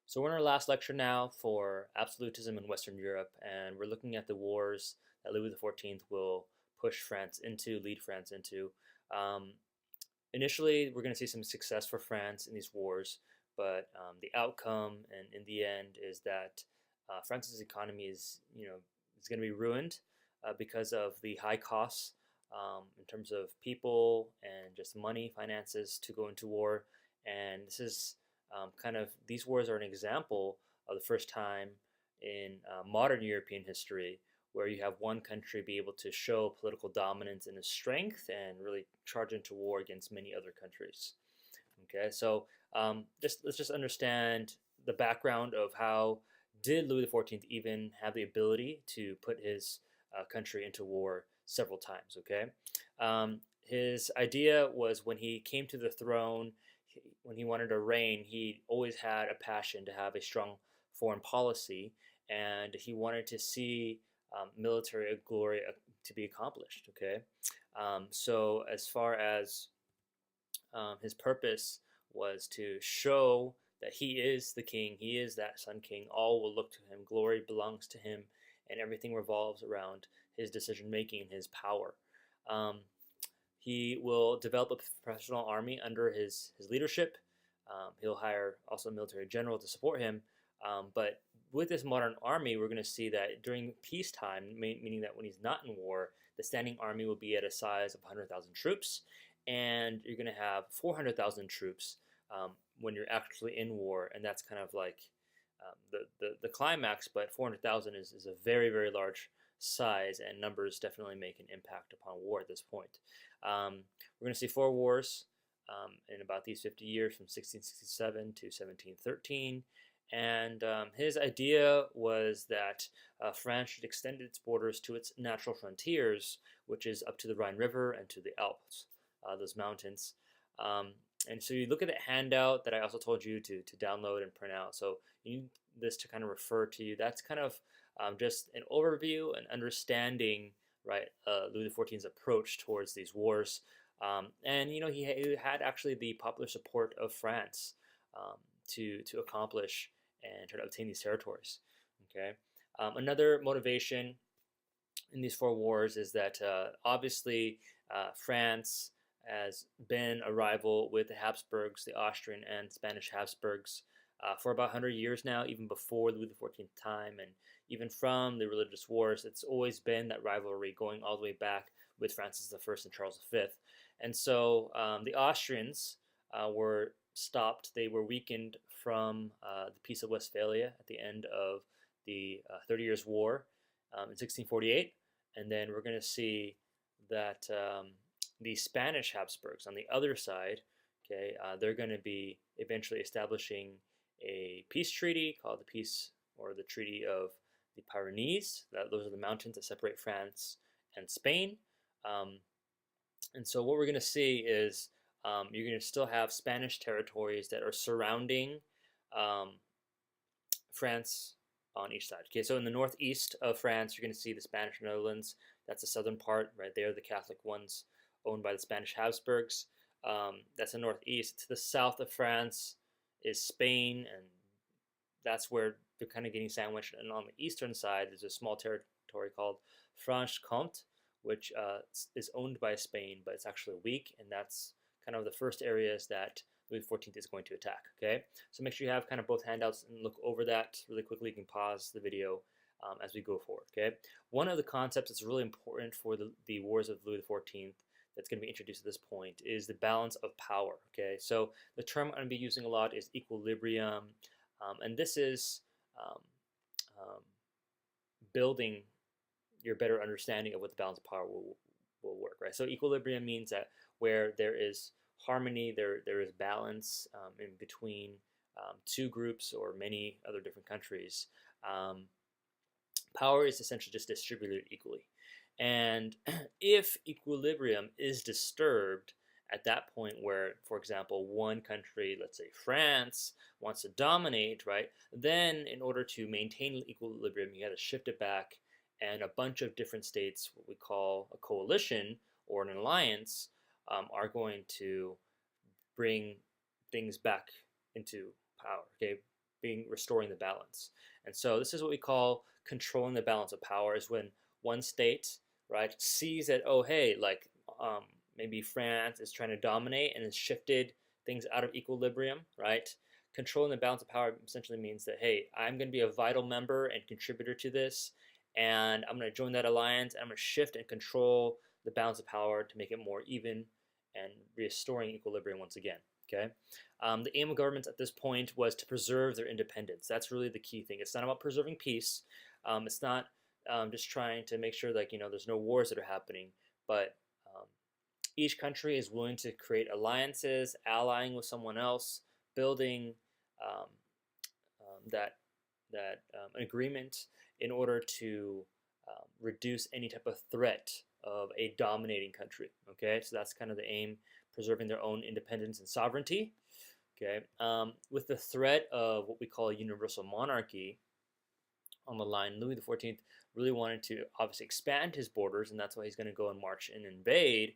So we're in our last lecture now for absolutism in Western Europe, and we're looking at the wars that Louis XIV will push France into, lead France into. Um, Initially, we're going to see some success for France in these wars, but the outcome, and in the end, is that France's economy is going to be ruined because of the high costs in terms of people and just money, finances to go into war. And this is these wars are an example of the first time in modern European history where you have one country be able to show political dominance and its strength and really charge into war against many other countries. Okay, so let's just understand the background of how did Louis XIV even have the ability to put his country into war several times. Okay, his idea was when he came to the throne, when he wanted to reign, he always had a passion to have a strong foreign policy, and he wanted to see military glory to be accomplished. Okay, so as far as his purpose was to show that he is the king, he is that Sun King. All will look to him. Glory belongs to him, and everything revolves around his decision making and his power. Um, he will develop a professional army under his leadership. He'll hire also a military general to support him. But with this modern army, we're going to see that during peacetime, meaning that when he's not in war, the standing army will be at a size of 100,000 troops, and you're going to have 400,000 troops when you're actually in war, and that's kind of like the climax. But 400,000 is a very, very large size, and numbers definitely make an impact upon war at this point. We're going to see four wars in about these 50 years, from 1667 to 1713. And his idea was that France should extend its borders to its natural frontiers, which is up to the Rhine River and to the Alps, those mountains. And so you look at the handout that I also told you to download and print out. So you need this to kind of refer to you. That's kind of just an overview and understanding, right, Louis XIV's approach towards these wars. And he had actually the popular support of France to accomplish and try to obtain these territories. Okay, another motivation in these four wars is that obviously France has been a rival with the Habsburgs, the Austrian and Spanish Habsburgs, for about 100 years now, even before Louis XIV's time, and even from the religious wars. It's always been that rivalry going all the way back with Francis I and Charles V. And so the Austrians were stopped. They were weakened from the Peace of Westphalia at the end of the 30 Years' War in 1648. And then we're going to see that the Spanish Habsburgs on the other side, okay, they're going to be eventually establishing a peace treaty called the Peace or the Treaty of the Pyrenees. Those are the mountains that separate France and Spain. And so what we're going to see is you're going to still have Spanish territories that are surrounding France on each side. Okay, so in the northeast of France, you're going to see the Spanish Netherlands. That's the southern part, right there, the Catholic ones owned by the Spanish Habsburgs. That's the northeast. To the south of France is Spain, and that's where they're kind of getting sandwiched. And on the eastern side, there's a small territory called Franche-Comté, which is owned by Spain, but it's actually weak, and that's kind of the first areas that Louis XIV is going to attack. Okay, so make sure you have kind of both handouts and look over that really quickly. You can pause the video as we go forward. Okay, one of the concepts that's really important for the wars of Louis XIV that's going to be introduced at this point is the balance of power. Okay, so the term I'm going to be using a lot is equilibrium, and this is building your better understanding of what the balance of power will work, right? So equilibrium means that where there is harmony, there is balance in between two groups or many other different countries. Power is essentially just distributed equally. And if equilibrium is disturbed at that point where, for example, one country, let's say France, wants to dominate, right, then in order to maintain equilibrium, you got to shift it back, and a bunch of different states, what we call a coalition or an alliance, are going to bring things back into power. Okay, restoring the balance. And so this is what we call controlling the balance of power, is when one state, right, sees that, oh, hey, like maybe France is trying to dominate and has shifted things out of equilibrium, right? Controlling the balance of power essentially means that, hey, I'm going to be a vital member and contributor to this, and I'm going to join that alliance, and I'm going to shift and control the balance of power to make it more even and restoring equilibrium once again. Okay, the aim of governments at this point was to preserve their independence. That's really the key thing. It's not about preserving peace. It's not just trying to make sure that there's no wars that are happening, but each country is willing to create alliances, allying with someone else, building um, an agreement in order to reduce any type of threat of a dominating country. Okay, so that's kind of the aim, preserving their own independence and sovereignty. Okay, with the threat of what we call a universal monarchy on the line, Louis XIV really wanted to obviously expand his borders, and that's why he's going to go and march and invade.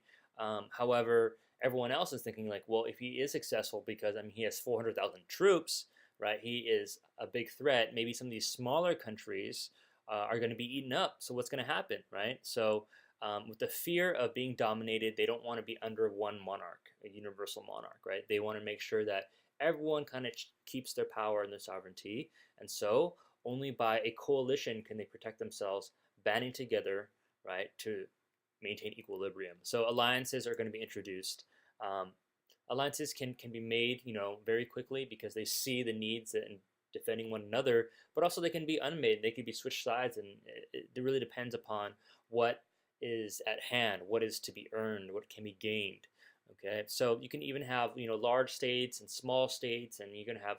However, everyone else is thinking like, well, if he is successful, because he has 400,000 troops, right? He is a big threat. Maybe some of these smaller countries are going to be eaten up. So what's going to happen, right? So with the fear of being dominated, they don't want to be under one monarch, a universal monarch, right? They want to make sure that everyone kind of keeps their power and their sovereignty. And so only by a coalition can they protect themselves, banding together, right, to maintain equilibrium. So alliances are going to be introduced. Alliances can be made, very quickly because they see the needs in defending one another, but also they can be unmade. They can be switched sides, and it really depends upon what is at hand, what is to be earned, what can be gained. Okay, so you can even have large states and small states, and you're going to have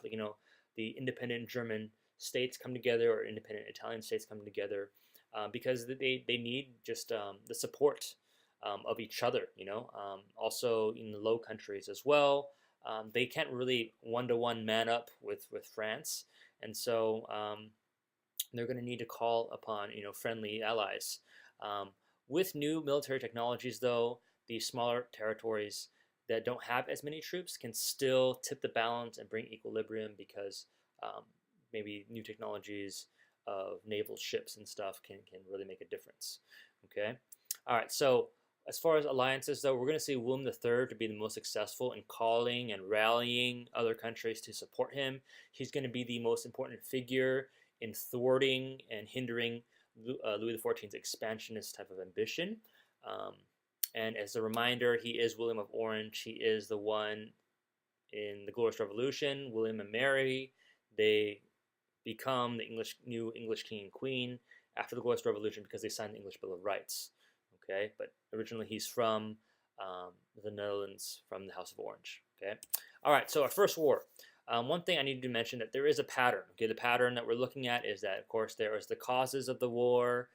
the independent German states come together or independent Italian states come together because they need just the support of each other. Also in the Low Countries as well, they can't really one-to-one man up with France, and so they're going to need to call upon friendly allies. With new military technologies, though, these smaller territories that don't have as many troops can still tip the balance and bring equilibrium because maybe new technologies of naval ships and stuff can really make a difference. Okay, all right. So as far as alliances, though, we're going to see William III to be the most successful in calling and rallying other countries to support him. He's going to be the most important figure in thwarting and hindering Louis XIV's expansionist type of ambition. And as a reminder, he is William of Orange. He is the one in the Glorious Revolution. William and Mary, they become the new English king and queen after the Glorious Revolution because they signed the English Bill of Rights. Okay, but originally he's from the Netherlands, from the House of Orange. Okay, all right. So our first war. One thing I need to mention that there is a pattern. Okay, the pattern that we're looking at is that, of course, there is the causes of the war,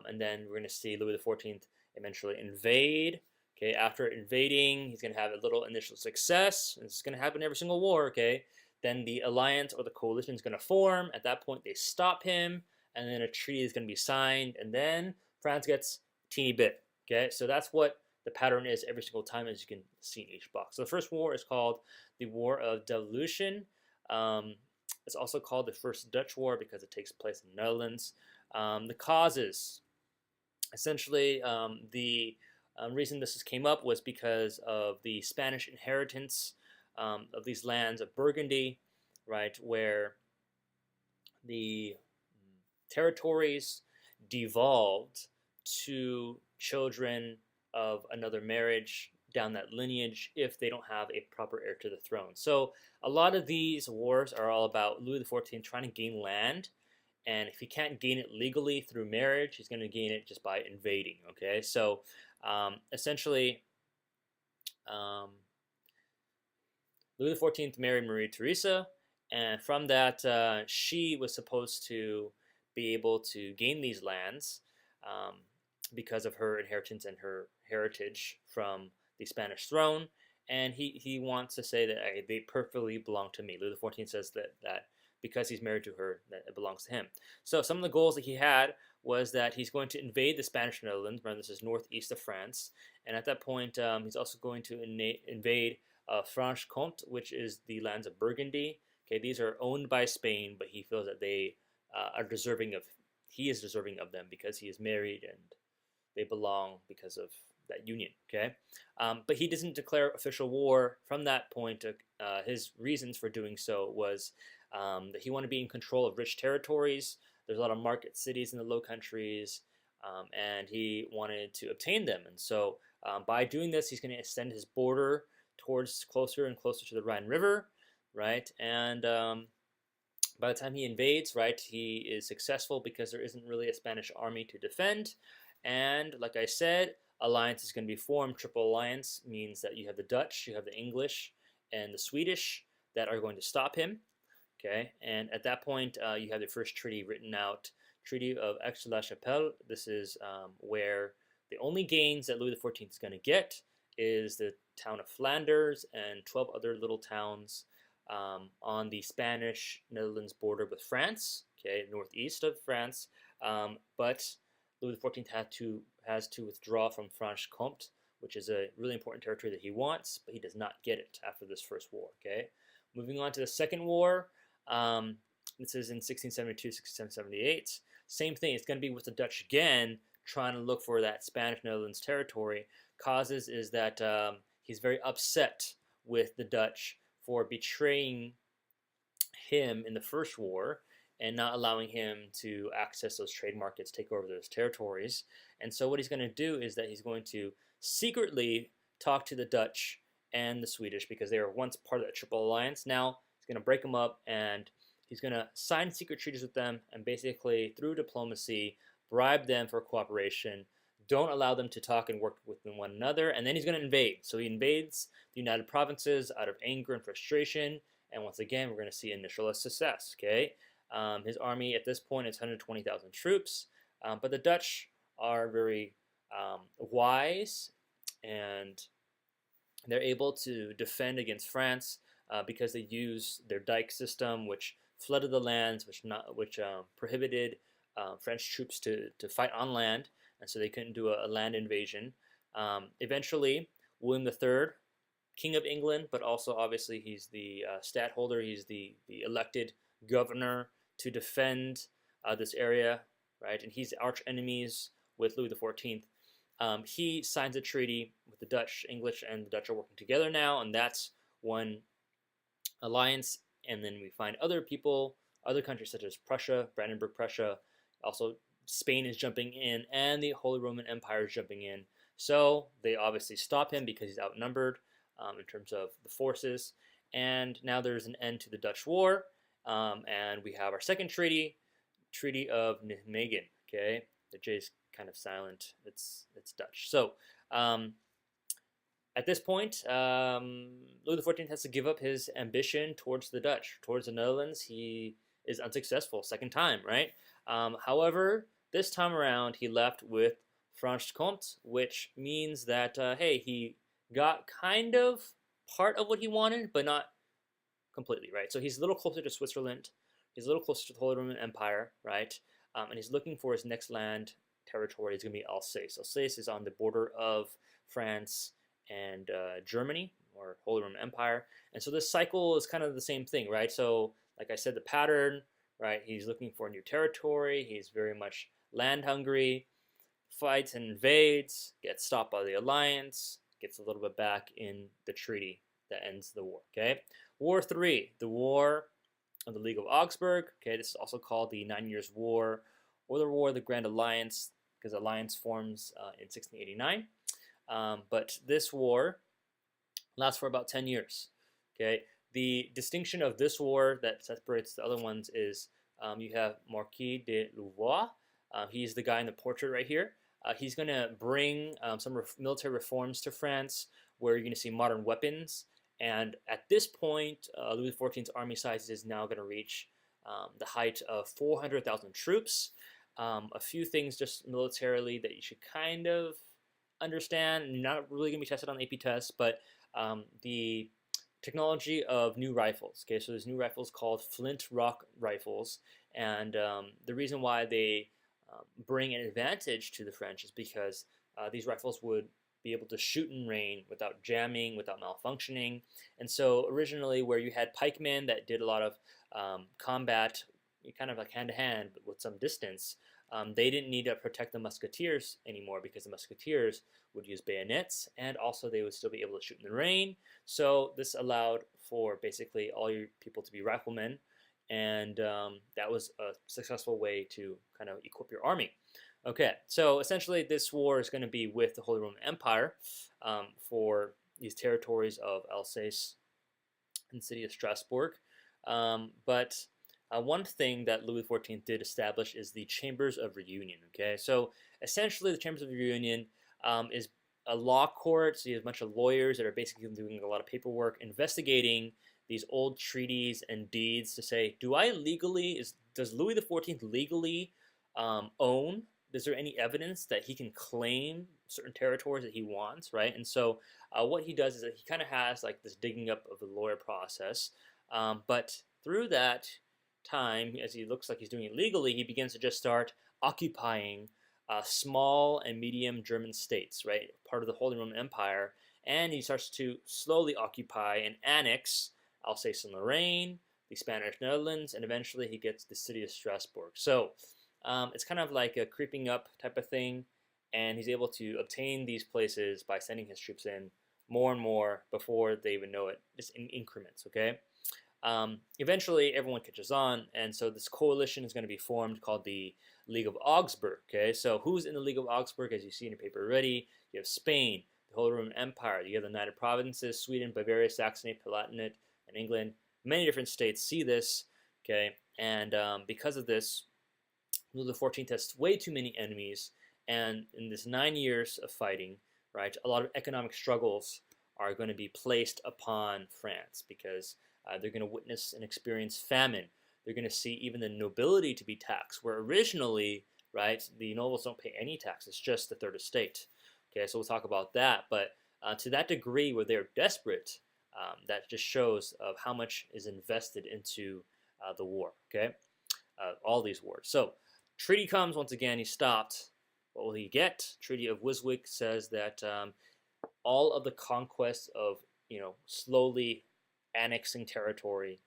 and then we're going to see Louis XIV eventually invade. Okay, after invading, he's going to have a little initial success. And this is going to happen in every single war. Okay, then the alliance or the coalition is going to form. At that point, they stop him, and then a treaty is going to be signed, and then France gets a teeny bit. Okay, so that's what the pattern is every single time, as you can see in each box. So the first war is called the War of Devolution. It's also called the First Dutch War because it takes place in the Netherlands. The causes, essentially, the reason this came up was because of the Spanish inheritance of these lands of Burgundy, right, where the territories devolved to children of another marriage down that lineage if they don't have a proper heir to the throne. So a lot of these wars are all about Louis XIV trying to gain land, and if he can't gain it legally through marriage, he's going to gain it just by invading. Okay, so essentially, Louis XIV married Maria Theresa, and from that, she was supposed to be able to gain these lands because of her inheritance and her heritage from the Spanish throne, and he wants to say that they perfectly belong to me. Louis XIV says that because he's married to her, that it belongs to him. So some of the goals that he had was that he's going to invade the Spanish Netherlands. Remember, this is northeast of France, and at that point, he's also going to invade Franche-Comté, which is the lands of Burgundy. Okay, these are owned by Spain, but he feels that they are deserving of. He is deserving of them because he is married and they belong because of that union. Okay, but he doesn't declare official war from that point. His reasons for doing so was that he wanted to be in control of rich territories. There's a lot of market cities in the Low Countries, and he wanted to obtain them. And so by doing this, he's going to extend his border towards closer and closer to the Rhine River, right? And by the time he invades, right, he is successful because there isn't really a Spanish army to defend. And like I said, alliance is going to be formed. Triple alliance means that you have the Dutch, you have the English, and the Swedish that are going to stop him. Okay, and at that point, you have the first treaty written out, Treaty of Aix-la-Chapelle. This is where the only gains that Louis XIV is going to get is the town of Flanders and 12 other little towns on the Spanish-Netherlands border with France, okay, northeast of France. But Louis XIV has to withdraw from Franche-Comté, which is a really important territory that he wants, but he does not get it after this first war. Okay, moving on to the second war. This is in 1672, 1678. Same thing. It's going to be with the Dutch again, trying to look for that Spanish-Netherlands territory. Causes is that he's very upset with the Dutch for betraying him in the first war and not allowing him to access those trade markets, take over those territories. And so what he's going to do is that he's going to secretly talk to the Dutch and the Swedish because they were once part of that Triple Alliance. Now he's going to break them up and he's going to sign secret treaties with them and basically, through diplomacy, bribe them for cooperation. Don't allow them to talk and work with one another. And then he's going to invade. So he invades the United Provinces out of anger and frustration. And once again, we're going to see initial success. Okay, his army at this point is 120,000 troops. But the Dutch are very wise, and they're able to defend against France because they use their dike system, which flooded the lands, which prohibited French troops to fight on land, and so they couldn't do a land invasion. Eventually, William III, King of England, but also obviously he's the stadtholder, he's the elected governor to defend this area, right? And he's arch enemies with Louis XIV. He signs a treaty with the Dutch. English and the Dutch are working together now, and that's one alliance. And then we find other people, other countries such as Prussia, Brandenburg Prussia, also Spain is jumping in, and the Holy Roman Empire is jumping in. So they obviously stop him because he's outnumbered in terms of the forces. And now there's an end to the Dutch War, and we have our second treaty, Treaty of Nijmegen. Okay, the J is kind of silent. It's Dutch. So at this point, Louis XIV has to give up his ambition towards the Dutch, towards the Netherlands. He is unsuccessful, second time, right? However, this time around, he left with Franche-Comté, which means that, hey, he got kind of part of what he wanted, but not completely, right? So he's a little closer to Switzerland. He's a little closer to the Holy Roman Empire, right? And he's looking for his next land territory. It's going to be Alsace. Alsace is on the border of France and Germany, or Holy Roman Empire. And so this cycle is kind of the same thing, right? So like I said, the pattern, right? He's looking for a new territory. He's very much land hungry, fights and invades, gets stopped by the alliance, gets a little bit back in the treaty that ends the war, okay? War 3, the War of the League of Augsburg. Okay, this is also called the 9 Years' War, or the War of the Grand Alliance, because alliance forms in 1689. But this war lasts for about 10 years. Okay, the distinction of this war that separates the other ones is you have Marquis de Louvois. He's the guy in the portrait right here. He's going to bring some military reforms to France, where you're going to see modern weapons. And at this point, Louis XIV's army size is now going to reach the height of 400,000 troops. A few things just militarily that you should kind of understand. Not really going to be tested on AP tests, but the technology of new rifles. Okay, so there's new rifles called flint rock rifles, and the reason why they bring an advantage to the French is because these rifles would be able to shoot in rain without jamming, without malfunctioning. And so originally, where you had pikemen that did a lot of combat, kind of like hand to hand, but with some distance, they didn't need to protect the musketeers anymore because the musketeers would use bayonets, and also they would still be able to shoot in the rain. So this allowed for basically all your people to be riflemen, and that was a successful way to kind of equip your army. Okay, so essentially this war is going to be with the Holy Roman Empire for these territories of Alsace and the city of Strasbourg. But one thing that Louis XIV did establish is the Chambers of Reunion. Okay, so essentially the Chambers of Reunion is a law court. So you have a bunch of lawyers that are basically doing a lot of paperwork, investigating these old treaties and deeds to say, does Louis XIV legally own? Is there any evidence that he can claim certain territories that he wants, right? And so what he does is that he kind of has like this digging up of the lawyer process, but through that time, as he looks like he's doing it legally, he begins to just start occupying small and medium German states, right, part of the Holy Roman Empire, and he starts to slowly occupy and annex Alsace-and-Lorraine, the Spanish Netherlands, and eventually he gets the city of Strasbourg. So it's kind of like a creeping up type of thing, and he's able to obtain these places by sending his troops in more and more before they even know it, just in increments, okay? Eventually, everyone catches on, and so this coalition is going to be formed called the League of Augsburg, okay? So who's in the League of Augsburg, as you see in your paper already? You have Spain, the Holy Roman Empire, you have the United Provinces, Sweden, Bavaria, Saxony, Palatinate, and England. Many different states see this, okay? And because of this, Louis XIV has way too many enemies, and in this 9 years of fighting, right, a lot of economic struggles are going to be placed upon France because they're going to witness and experience famine. They're going to see even the nobility to be taxed, where originally, right, the nobles don't pay any tax. It's just the third estate. Okay, so we'll talk about that. But to that degree where they're desperate, that just shows of how much is invested into the war, okay? All these wars. So treaty comes, once again, he stopped. What will he get? Treaty of Wiswick says that all of the conquests of, slowly annexing territory,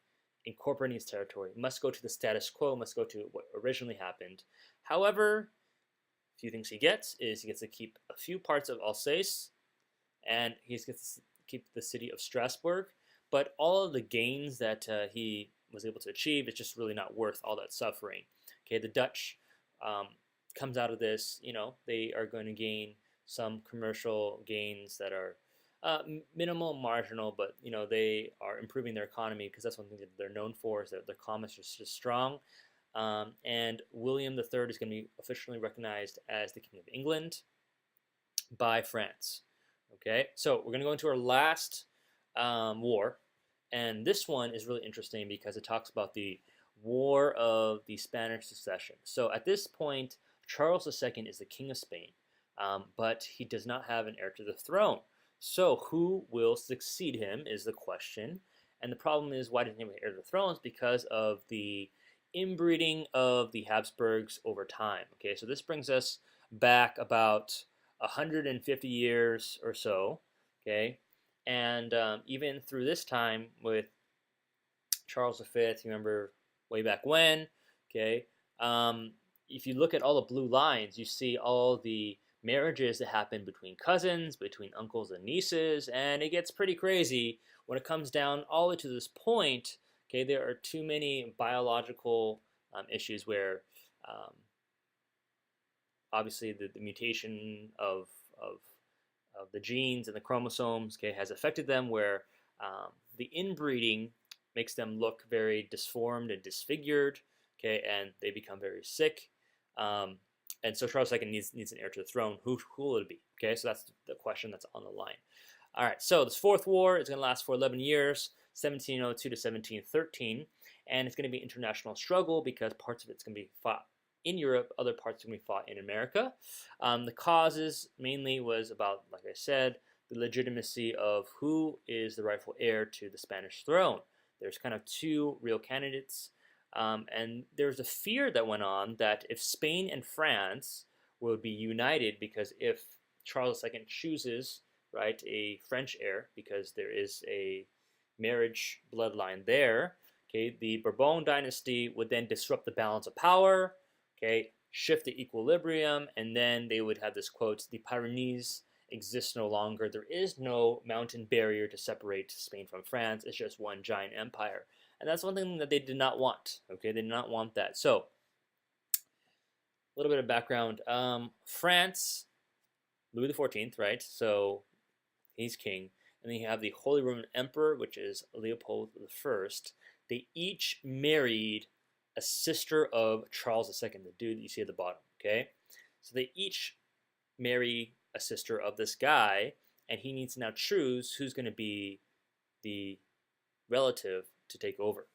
incorporating his territory, must go to the status quo, must go to what originally happened. However, a few things he gets is he gets to keep a few parts of Alsace, and he gets to keep the city of Strasbourg, but all of the gains that he was able to achieve is just really not worth all that suffering. Okay, the Dutch comes out of this, they are going to gain some commercial gains that are minimal, marginal, but they are improving their economy because that's one thing that they're known for, is that their commerce is just strong. And William III is going to be officially recognized as the King of England by France. Okay, so we're going to go into our last war, and this one is really interesting because it talks about the War of the Spanish Succession. So at this point, Charles II is the King of Spain, but he does not have an heir to the throne. So who will succeed him is the question. And the problem is, why doesn't he have an heir to the throne? It's because of the inbreeding of the Habsburgs over time. Okay, so this brings us back about 150 years or so. Okay, and even through this time with Charles V, you remember way back when. Okay, if you look at all the blue lines, you see all the marriages that happen between cousins, between uncles and nieces, and it gets pretty crazy when it comes down all the way to this point. Okay, there are too many biological issues where obviously the mutation of the genes and the chromosomes, okay, has affected them, where the inbreeding makes them look very disformed and disfigured, okay, and they become very sick. And so Charles II needs an heir to the throne. Who will it be? Okay, so that's the question that's on the line. All right, so this fourth war is going to last for 11 years, 1702 to 1713, and it's going to be an international struggle because parts of it's going to be fought in Europe, other parts are going to be fought in America. The causes mainly was about, like I said, the legitimacy of who is the rightful heir to the Spanish throne. There's kind of two real candidates. And there's a fear that went on that if Spain and France would be united, because if Charles II chooses, right, a French heir, because there is a marriage bloodline there, okay, the Bourbon dynasty would then disrupt the balance of power, okay, shift the equilibrium, and then they would have this quote: the Pyrenees exist no longer. There is no mountain barrier to separate Spain from France. It's just one giant empire. And that's one thing that they did not want. Okay, they did not want that. So, a little bit of background. France, Louis XIV, right? So, he's king. And then you have the Holy Roman Emperor, which is Leopold I. They each married a sister of Charles II, the dude that you see at the bottom, okay? So they each marry a sister of this guy, and he needs to now choose who's going to be the relative to take over.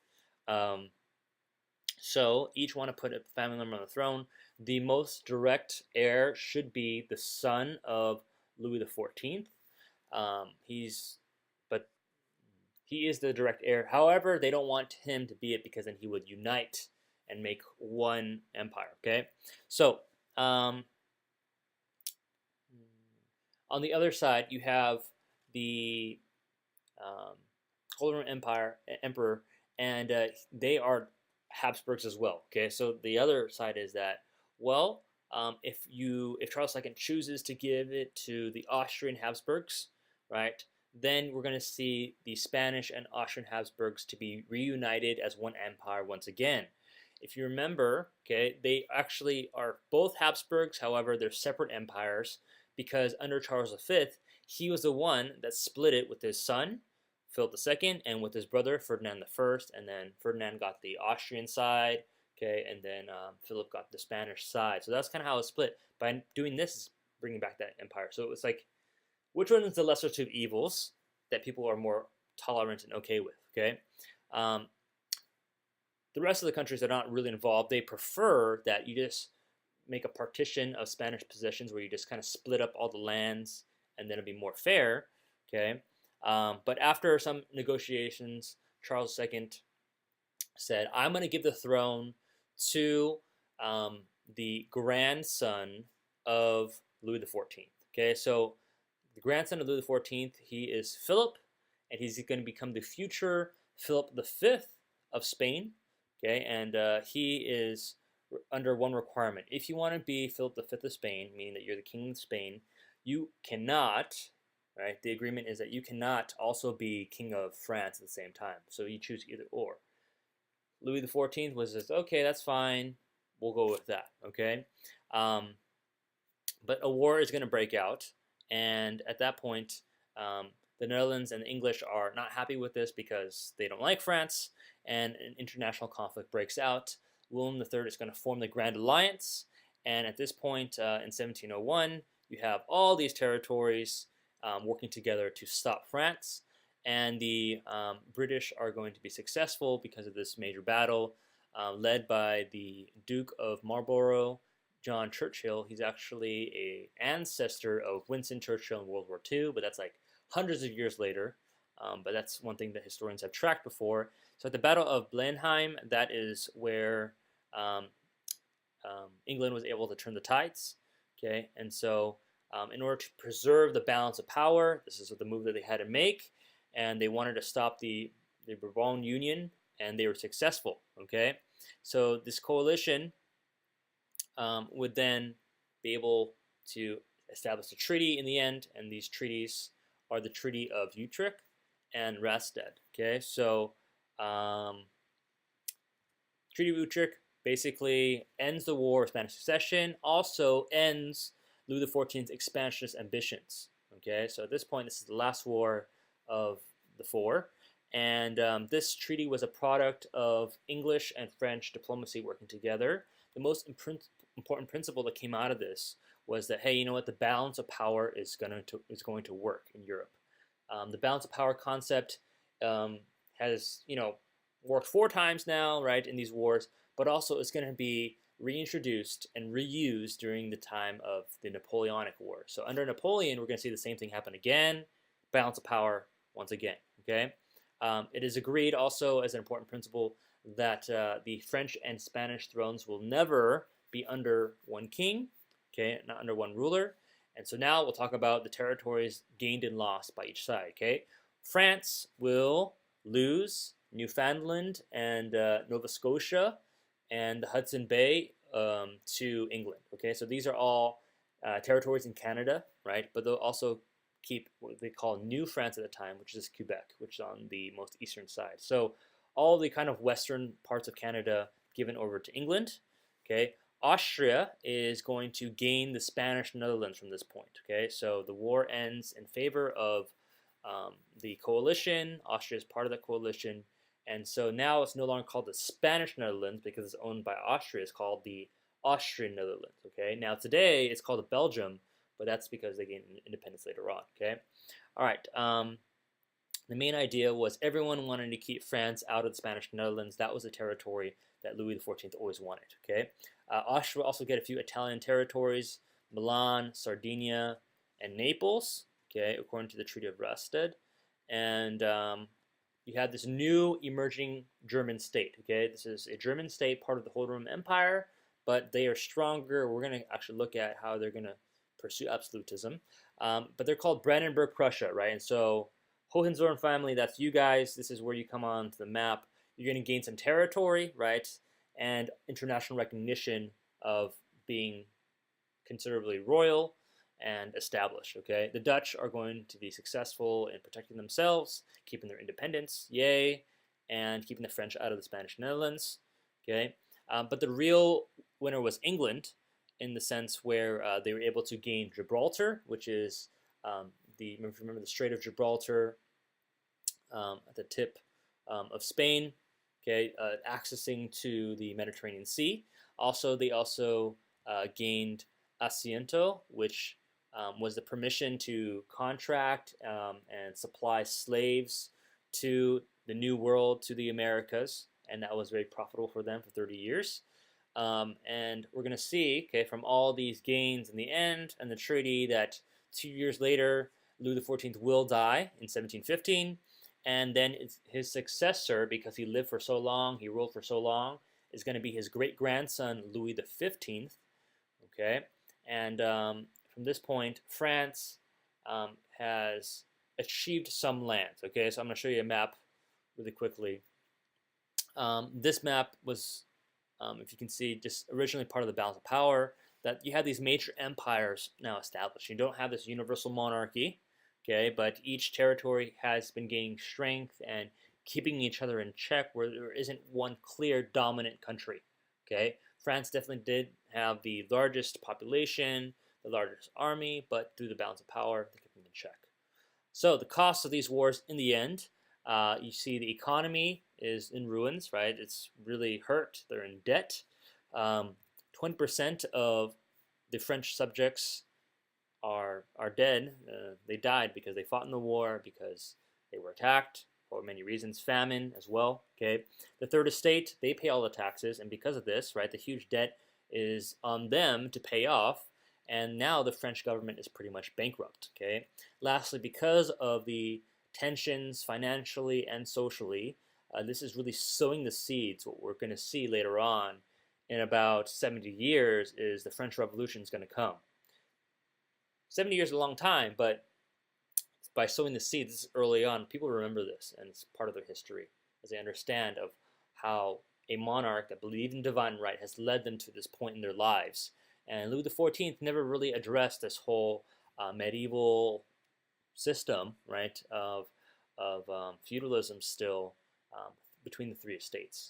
So each want to put a family member on the throne. The most direct heir should be the son of Louis XIV. He is the direct heir. However, they don't want him to be it, because then he would unite and make one empire. Okay, so on the other side, you have the Holy Roman Emperor, and they are Habsburgs as well. Okay, so the other side is that, well, if Charles II chooses to give it to the Austrian Habsburgs, right, then we're going to see the Spanish and Austrian Habsburgs to be reunited as one empire once again. If you remember, okay, they actually are both Habsburgs. However, they're separate empires, because under Charles V, he was the one that split it with his son, Philip II, and with his brother, Ferdinand I. And then Ferdinand got the Austrian side, okay, and then Philip got the Spanish side. So that's kind of how it split. By doing this, is bringing back that empire. So it was like, which one is the lesser of two evils that people are more tolerant and okay with, okay? The rest of the countries are not really involved. They prefer that you just make a partition of Spanish possessions where you just kind of split up all the lands, and then it'll be more fair, okay? But after some negotiations, Charles II said, I'm going to give the throne to the grandson of Louis XIV, okay? So the grandson of Louis XIV, he is Philip, and he's going to become the future Philip V of Spain, okay? And he is under one requirement. If you want to be Philip V of Spain, meaning that you're the king of Spain, you cannot, right? The agreement is that you cannot also be king of France at the same time. So you choose either or. Louis XIV was just, okay, that's fine. We'll go with that, okay? But a war is going to break out. And at that point, the Netherlands and the English are not happy with this, because they don't like France, and an international conflict breaks out. William III is going to form the Grand Alliance, and at this point, in 1701, you have all these territories working together to stop France, and the British are going to be successful because of this major battle, led by the Duke of Marlborough, John Churchill. He's actually an ancestor of Winston Churchill in World War II, but that's like hundreds of years later. But that's one thing that historians have tracked before. So at the Battle of Blenheim, that is where England was able to turn the tides. Okay, and so in order to preserve the balance of power, this is the move that they had to make, and they wanted to stop the Bourbon Union, and they were successful. Okay, so this coalition would then be able to establish a treaty in the end, and these treaties are the Treaty of Utrecht and Rastadt. Okay, so Treaty of Utrecht basically ends the War of Spanish Succession, also ends Louis XIV's expansionist ambitions. Okay, so at this point, this is the last war of the four, and this treaty was a product of English and French diplomacy working together. The most important principle that came out of this was that, hey, you know what, the balance of power is going to work in Europe. The balance of power concept has, worked 4 times now, right, in these wars, but also it's going to be reintroduced and reused during the time of the Napoleonic War. So under Napoleon, we're going to see the same thing happen again, balance of power once again, okay? It is agreed also as an important principle that the French and Spanish thrones will never be under one king, okay, not under one ruler, And so now we'll talk about the territories gained and lost by each side. Okay, France will lose Newfoundland and Nova Scotia and the Hudson Bay to England. Okay, so these are all territories in Canada, right? But they'll also keep what they call New France at the time, which is Quebec, which is on the most eastern side. So all the kind of western parts of Canada given over to England. Okay, Austria is going to gain the Spanish Netherlands from this point. Okay, so the war ends in favor of the coalition. Austria is part of that coalition, and so now it's no longer called the Spanish Netherlands because it's owned by Austria. It's called the Austrian Netherlands. Okay, now today it's called Belgium, but that's because they gained independence later on. Okay, all right. The main idea was everyone wanted to keep France out of the Spanish Netherlands. That was a territory that Louis XIV always wanted. Okay, Austria will also get a few Italian territories: Milan, Sardinia, and Naples. Okay, according to the Treaty of Rastadt, and you have this new emerging German state. Okay, this is a German state, part of the Holy Roman Empire, but they are stronger. We're going to actually look at how they're going to pursue absolutism, but they're called Brandenburg Prussia, right? And so Hohenzollern family, that's you guys. This is where you come onto the map. You're going to gain some territory, right, and international recognition of being considerably royal and established. Okay, the Dutch are going to be successful in protecting themselves, keeping their independence, yay, and keeping the French out of the Spanish Netherlands. Okay, but the real winner was England, in the sense where they were able to gain Gibraltar, which is remember the Strait of Gibraltar at the tip of Spain. Okay, accessing to the Mediterranean Sea. Also, they also gained Asiento, which was the permission to contract and supply slaves to the New World, to the Americas, and that was very profitable for them for 30 years. And we're going to see, okay, from all these gains in the end and the treaty that 2 years later, Louis XIV will die in 1715, and then his successor, because he lived for so long, he ruled for so long, is going to be his great-grandson, Louis XV, okay? And from this point, France has achieved some lands, okay? So I'm going to show you a map really quickly. This map was, if you can see, just originally part of the balance of power, that you have these major empires now established. You don't have this universal monarchy, okay, but each territory has been gaining strength and keeping each other in check where there isn't one clear dominant country, okay? France definitely did have the largest population, the largest army, but through the balance of power, they kept them in check. So the cost of these wars in the end, you see the economy is in ruins, right? It's really hurt. They're in debt. 20% of the French subjects are dead. They died because they fought in the war, because they were attacked, for many reasons, famine as well. Okay, the Third Estate, they pay all the taxes, and because of this, right, the huge debt is on them to pay off, and now the French government is pretty much bankrupt. Okay, lastly, because of the tensions financially and socially, this is really sowing the seeds. What we're going to see later on in about 70 years is the French Revolution is going to come. 70 years is a long time, but by sowing the seeds early on, people remember this, and it's part of their history, as they understand of how a monarch that believed in divine right has led them to this point in their lives. And Louis XIV never really addressed this whole medieval system, right, of feudalism still between the three estates.